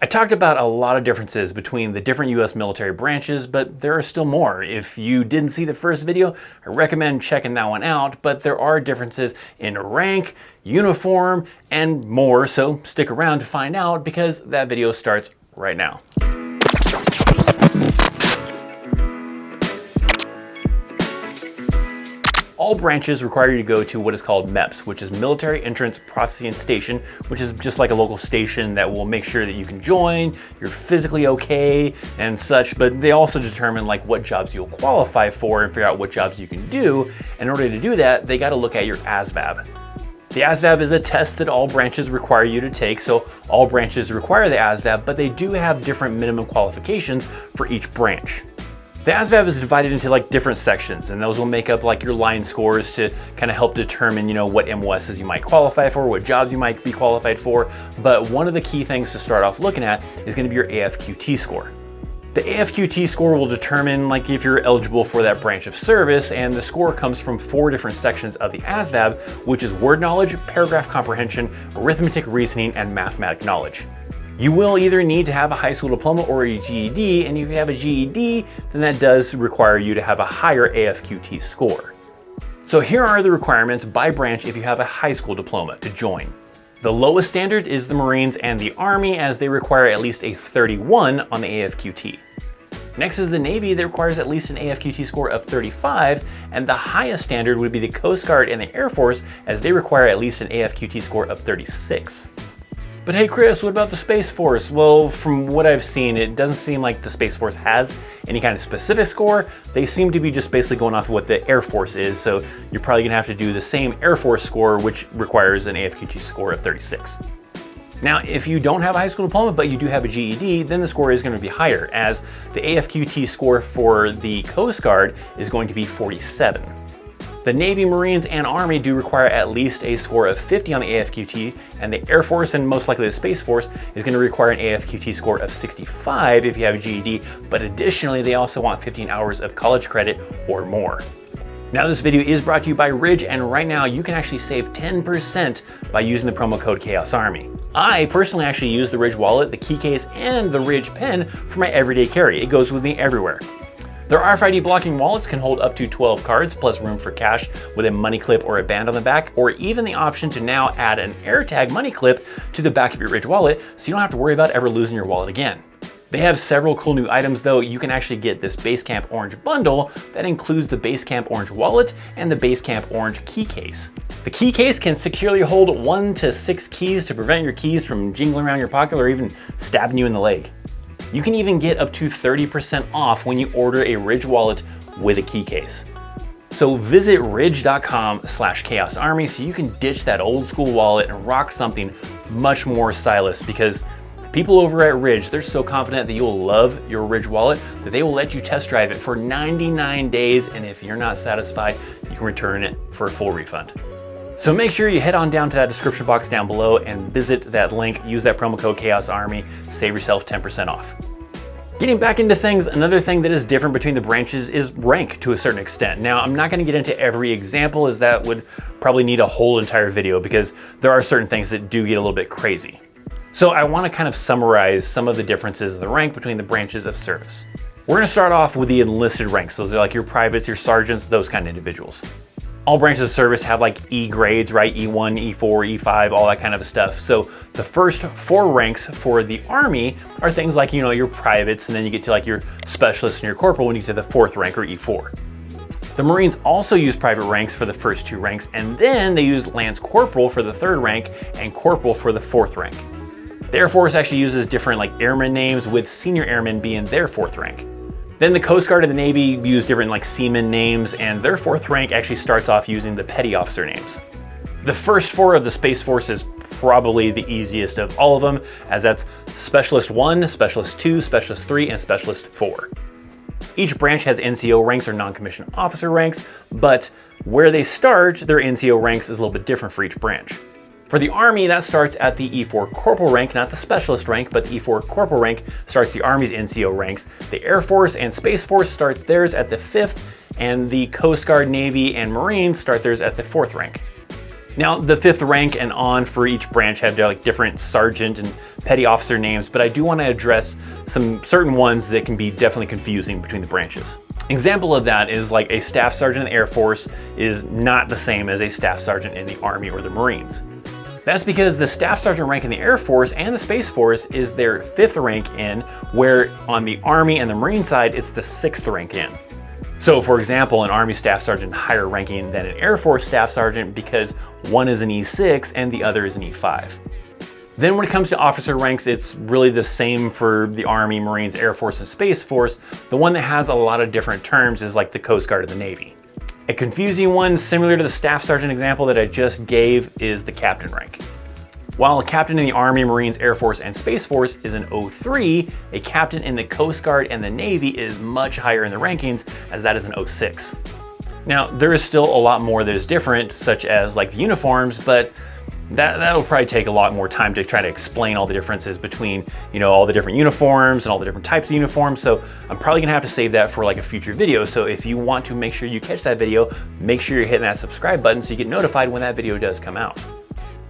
I talked about a lot of differences between the different US military branches, but there are still more. If you didn't see the first video, I recommend checking that one out, but there are differences in rank, uniform, and more, so stick around to find out because that video starts right now. All branches require you to go to what is called MEPS, which is Military Entrance Processing Station, which is just like a local station that will make sure that you can join, you're physically okay and such, but they also determine like what jobs you'll qualify for and figure out what jobs you can do. In order to do that, they got to look at your ASVAB. The ASVAB is a test that all branches require you to take, so all branches require the ASVAB, but they do have different minimum qualifications for each branch. The ASVAB is divided into like different sections, and those will make up like your line scores to kind of help determine, what MOSs you might qualify for, what jobs you might be qualified for. But one of the key things to start off looking at is going to be your AFQT score. The AFQT score will determine like if you're eligible for that branch of service, and the score comes from 4 different sections of the ASVAB, which is word knowledge, paragraph comprehension, arithmetic reasoning, and mathematic knowledge. You will either need to have a high school diploma or a GED, and if you have a GED, then that does require you to have a higher AFQT score. So here are the requirements by branch if you have a high school diploma to join. The lowest standard is the Marines and the Army, as they require at least a 31 on the AFQT. Next is the Navy that requires at least an AFQT score of 35, and the highest standard would be the Coast Guard and the Air Force, as they require at least an AFQT score of 36. But hey Chris, what about the Space Force? Well, from what I've seen, it doesn't seem like the Space Force has any kind of specific score. They seem to be just basically going off of what the Air Force is, so you're probably gonna have to do the same Air Force score, which requires an AFQT score of 36. Now, if you don't have a high school diploma, but you do have a GED, then the score is gonna be higher, as the AFQT score for the Coast Guard is going to be 47. The Navy, Marines, and Army do require at least a score of 50 on the AFQT, and the Air Force and most likely the Space Force is going to require an AFQT score of 65 if you have a GED, but additionally they also want 15 hours of college credit or more. Now this video is brought to you by Ridge, and right now you can actually save 10% by using the promo code CHAOSARMY. I personally actually use the Ridge wallet, the key case, and the Ridge pen for my everyday carry. It goes with me everywhere. Their RFID blocking wallets can hold up to 12 cards plus room for cash with a money clip or a band on the back, or even the option to now add an AirTag money clip to the back of your Ridge wallet so you don't have to worry about ever losing your wallet again. They have several cool new items though. You can actually get this Basecamp Orange bundle that includes the Basecamp Orange wallet and the Basecamp Orange key case. The key case can securely hold 1 to 6 keys to prevent your keys from jingling around your pocket or even stabbing you in the leg. You can even get up to 30% off when you order a Ridge wallet with a key case. So visit ridge.com/chaosarmy so you can ditch that old school wallet and rock something much more stylish, because people over at Ridge, they're so confident that you'll love your Ridge wallet that they will let you test drive it for 99 days, and if you're not satisfied, you can return it for a full refund. So make sure you head on down to that description box down below and visit that link, use that promo code CHAOSARMY, save yourself 10% off. Getting back into things, another thing that is different between the branches is rank to a certain extent. Now, I'm not gonna get into every example, as that would probably need a whole entire video, because there are certain things that do get a little bit crazy. So I wanna kind of summarize some of the differences in the rank between the branches of service. We're gonna start off with the enlisted ranks. Those are like your privates, your sergeants, those kind of individuals. All branches of service have like E grades, right? E1, E4, E5, all that kind of stuff. So the first 4 ranks for the Army are things like, your privates, and then you get to like your specialists and your corporal when you get to the 4th rank, or E4. The Marines also use private ranks for the first 2 ranks, and then they use Lance Corporal for the 3rd rank and Corporal for the 4th rank. The Air Force actually uses different like airman names, with senior airmen being their 4th rank. Then the Coast Guard and the Navy use different like seaman names, and their 4th rank actually starts off using the petty officer names. The first 4 of the Space Force is probably the easiest of all of them, as that's Specialist 1, Specialist 2, Specialist 3, and Specialist 4. Each branch has NCO ranks, or non-commissioned officer ranks, but where they start their NCO ranks is a little bit different for each branch. For the Army, that starts at the E4 Corporal rank, not the Specialist rank, but the E4 Corporal rank starts the Army's NCO ranks. The Air Force and Space Force start theirs at the 5th, and the Coast Guard, Navy, and Marines start theirs at the 4th rank. Now, the 5th rank and on for each branch have like different sergeant and petty officer names, but I do want to address some certain ones that can be definitely confusing between the branches. Example of that is like a staff sergeant in the Air Force is not the same as a staff sergeant in the Army or the Marines. That's because the staff sergeant rank in the Air Force and the Space Force is their 5th rank in, where on the Army and the Marine side, it's the 6th rank in. So for example, an Army staff sergeant higher ranking than an Air Force staff sergeant because one is an E6 and the other is an E5. Then when it comes to officer ranks, it's really the same for the Army, Marines, Air Force, and Space Force. The one that has a lot of different terms is like the Coast Guard or the Navy. A confusing one, similar to the staff sergeant example that I just gave, is the captain rank. While a captain in the Army, Marines, Air Force, and Space Force is an 03, a captain in the Coast Guard and the Navy is much higher in the rankings, as that is an 06. Now, there is still a lot more that is different, such as like the uniforms, but that'll probably take a lot more time to try to explain all the differences between, all the different uniforms and all the different types of uniforms. So I'm probably gonna have to save that for like a future video. So if you want to make sure you catch that video, make sure you're hitting that subscribe button so you get notified when that video does come out.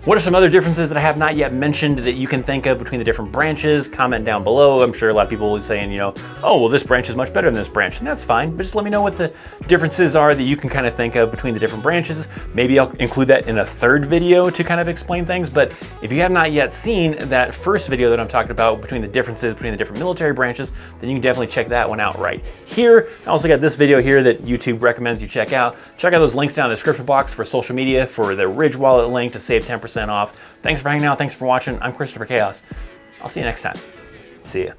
What are some other differences that I have not yet mentioned that you can think of between the different branches? Comment down below. I'm sure a lot of people will be saying, oh, well, this branch is much better than this branch, and that's fine. But just let me know what the differences are that you can kind of think of between the different branches. Maybe I'll include that in a third video to kind of explain things. But if you have not yet seen that first video that I'm talking about between the differences between the different military branches, then you can definitely check that one out right here. I also got this video here that YouTube recommends you check out. Check out those links down in the description box for social media, for the Ridge Wallet link to save 10% off. Thanks for hanging out. Thanks for watching. I'm Christopher Chaos. I'll see you next time. See ya.